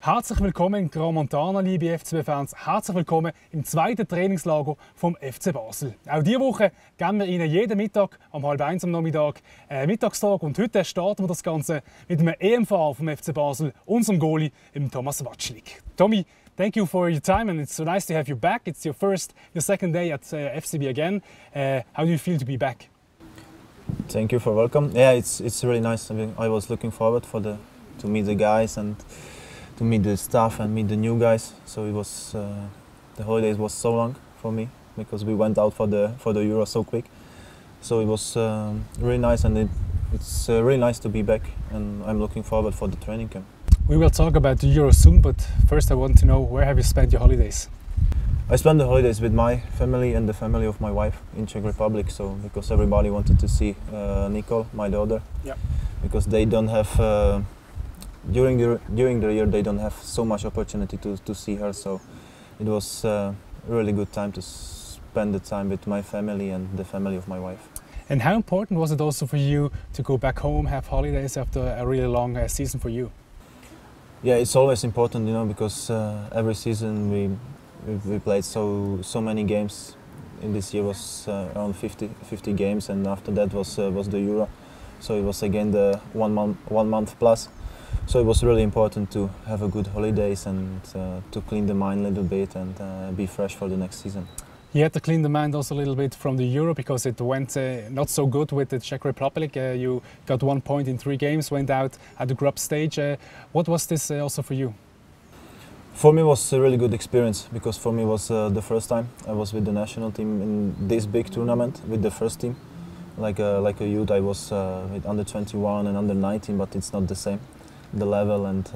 Herzlich willkommen in Großmontana, liebe FCB-Fans. Herzlich willkommen im zweiten Trainingslager vom FC Basel. Auch diese Woche geben wir Ihnen jeden Mittag um 12:30 am Nachmittag Mittags-Talk. Und heute starten wir das Ganze mit einem EM-Fahrer vom FC Basel, unserem Goalie, Tomas Vaclik. Tommy, thank you for your time and it's so nice to have you back. It's your second day at FCB again. How do you feel to be back? Thank you for welcome. Yeah, it's really nice. I was looking forward to meet the guys and to meet the staff and meet the new guys. So it was the holidays was so long for me because we went out for the Euro so quick. So it was really nice, and it's really nice to be back. And I'm looking forward for the training camp. We will talk about the Euro soon, but first I want to know, where have you spent your holidays? I spent the holidays with my family and the family of my wife in Czech Republic. So because everybody wanted to see Nicole, my daughter, because they don't have. During the year they don't have so much opportunity to see her, so it was a really good time to spend the time with my family and the family of my wife. And how important was it also for you to go back home, have holidays after a really long season for you? Yeah, it's always important, because every season we played so many games. In this year was around 50 games, and after that was the Euro, so it was again the one month plus. So it was really important to have a good holidays and to clean the mind a little bit and be fresh for the next season. You had to clean the mind also a little bit from the Euro because it went not so good with the Czech Republic. You got 1 point in 3 games, went out at the group stage. What was this also for you? For me it was a really good experience because for me it was the first time I was with the national team in this big tournament with the first team. Like a youth I was with under 21 and under 19, but it's not the same. The level, and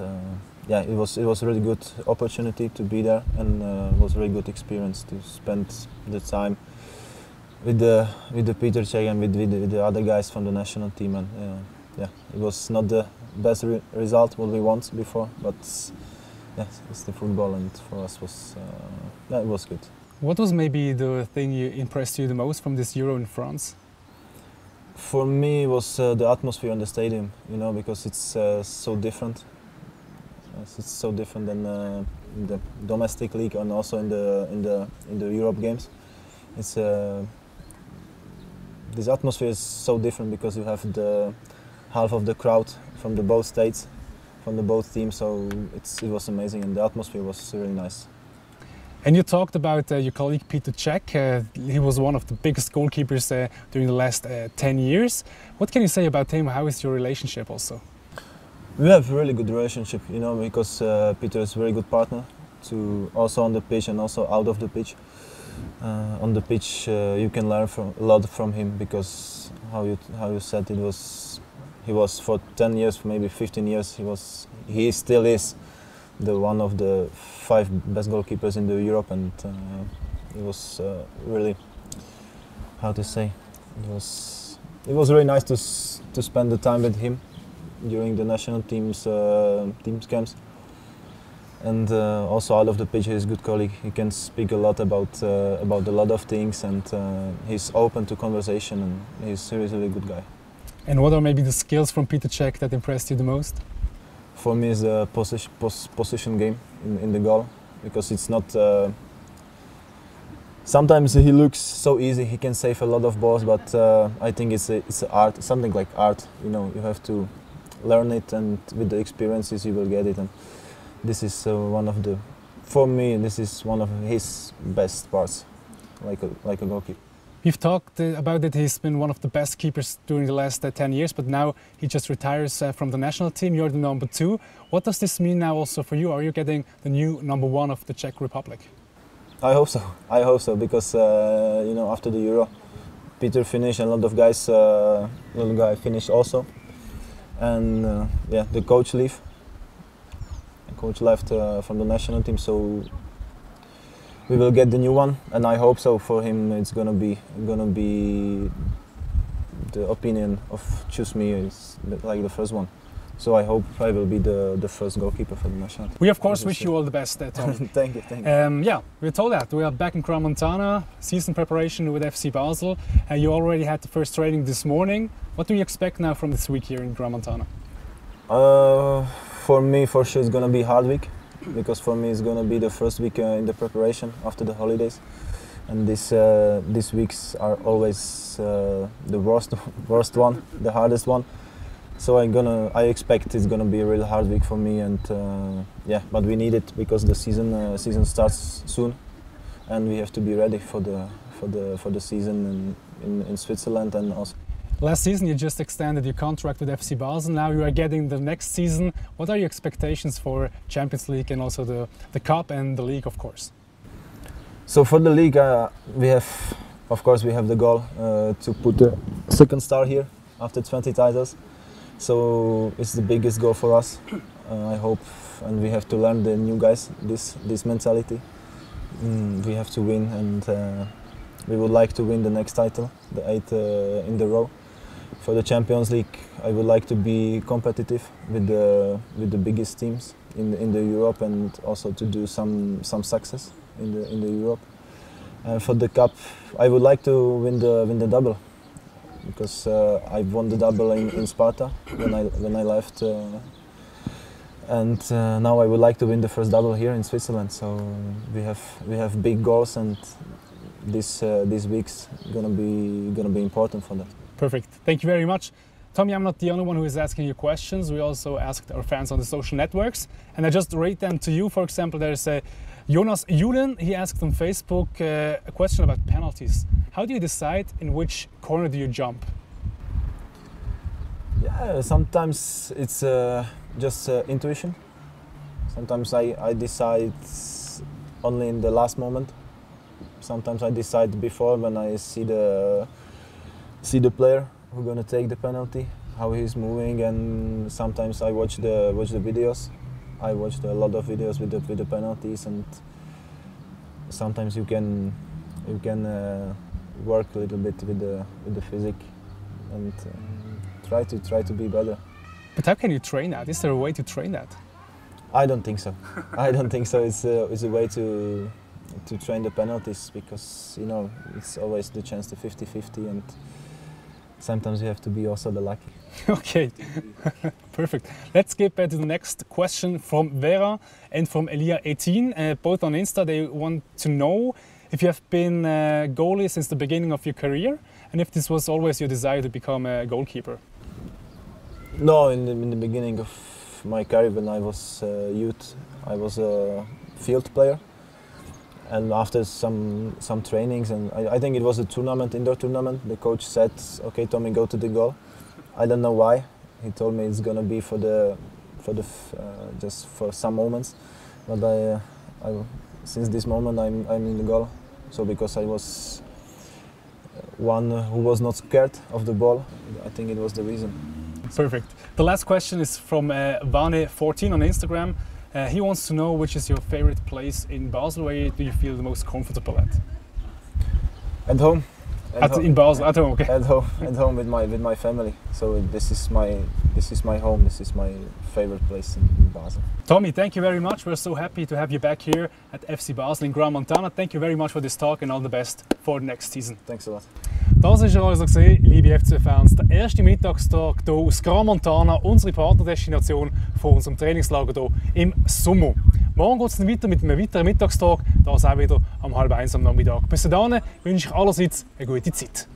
yeah, it was a really good opportunity to be there, and it was a really good experience to spend the time with the Peter Cech and with the other guys from the national team. And yeah, it was not the best result what we want before, but yeah, it's the football, and for us was yeah, it was good. What was maybe the thing you impressed you the most from this Euro in France? For me, it was the atmosphere in the stadium, because it's so different. It's so different than in the domestic league and also in the Europe games. It's this atmosphere is so different because you have the half of the crowd from the both states, from the both teams. So it was amazing, and the atmosphere was really nice. And you talked about your colleague Peter Cech. He was one of the biggest goalkeepers during the last 10 years. What can you say about him? How is your relationship also? We have a really good relationship, because Peter is a very good partner, also on the pitch and also out of the pitch. On the pitch you can learn a lot from him because how you said he was for 10 years, maybe 15 years, he still is one of the 5 best goalkeepers in Europe, and it was really, how to say, it was really nice to spend the time with him during the national teams camps, and also out of the pitch he's a good colleague. He can speak a lot about a lot of things, and he's open to conversation, and he's a really good guy. And what are maybe the skills from Peter Cech that impressed you the most? For me, it's the position game in the goal, because it's not. Sometimes he looks so easy. He can save a lot of balls, but I think it's art, something like art. You have to learn it, and with the experiences you will get it. And this is for me, this is one of his best parts, like a goalkeeper. We've talked about it. He's been one of the best keepers during the last 10 years, but now he just retires from the national team. You're the number 2. What does this mean now also for you? Are you getting the new number 1 of the Czech Republic? I hope so. I hope so, because after the Euro, Peter finished, and a lot of guys, little guy finished also, and yeah, the coach left. The coach left from the national team, so we will get the new one, and I hope so for him. It's gonna be the opinion of choose me is like the first one. So I hope I will be the first goalkeeper for the national team. We of course wish you all the best, Tom. Thank you. Yeah, we're told that we are back in Großmontana, season preparation with FC Basel. You already had the first training this morning. What do you expect now from this week here in Großmontana? For me, for sure, it's gonna be a hard week because for me it's gonna be the first week in the preparation after the holidays, and these weeks are always the worst one, the hardest one. So I expect it's gonna be a really hard week for me, and yeah, but we need it because the season starts soon, and we have to be ready for the season in Switzerland and also. Last season you just extended your contract with FC Basel. Now you are getting the next season. What are your expectations for Champions League and also the Cup and the League, of course? So for the league, we have the goal to put the second star here after 20 titles. So it's the biggest goal for us. I hope, and we have to learn the new guys this mentality. We have to win, and we would like to win the next title, the 8th in the row. For the Champions League, I would like to be competitive with the biggest teams in the Europe, and also to do some success in the Europe. For the Cup, I would like to win the double, because I won the double in Sparta when I left, and now I would like to win the first double here in Switzerland. So we have big goals, and these weeks gonna be important for that. Perfect. Thank you very much. Tommy, I'm not the only one who is asking you questions. We also asked our fans on the social networks, and I just read them to you. For example, there's Jonas Julen. He asked on Facebook a question about penalties. How do you decide in which corner do you jump? Yeah, sometimes it's just intuition. Sometimes I decide only in the last moment. Sometimes I decide before, when I see the player who's gonna take the penalty, how he's moving, and sometimes I watch the videos. I watched a lot of videos with the penalties, and sometimes you can work a little bit with the physique and try to be better. But how can you train that? Is there a way to train that? I don't think so. I don't think so. It's a way to train the penalties, because it's always the chance to 50-50, and sometimes you have to be also the lucky. Okay, perfect. Let's skip to the next question from Vera and from Elia18, both on Insta. They want to know if you have been a goalie since the beginning of your career, and if this was always your desire to become a goalkeeper. No, in the beginning of my career, when I was youth, I was a field player. And after some trainings, and I think it was a indoor tournament, the coach said, "Okay, Tommy, go to the goal." I don't know why. He told me it's gonna be just for some moments, but since this moment I'm in the goal. So because I was one who was not scared of the ball, I think it was the reason. Perfect. The last question is from Vane14 on Instagram. He wants to know which is your favorite place in Basel. Where do you feel the most comfortable at? At home. In Basel, at home, okay. At home with my family. So this is my home. This is my favorite place in Basel. Tommy, thank you very much. We're so happy to have you back here at FC Basel in Grand Montana. Thank you very much for this talk, and all the best for the next season. Thanks a lot. Das war also gesehen, liebe FC-Fans, der erste Mittagstag hier aus Grand Montana, unsere Partnerdestination von unserem Trainingslager hier im Sommer. Morgen geht es dann weiter mit einem weiteren Mittagstag, das auch wieder um 12:30 am Nachmittag. Bis dahin wünsche ich allerseits eine gute Zeit.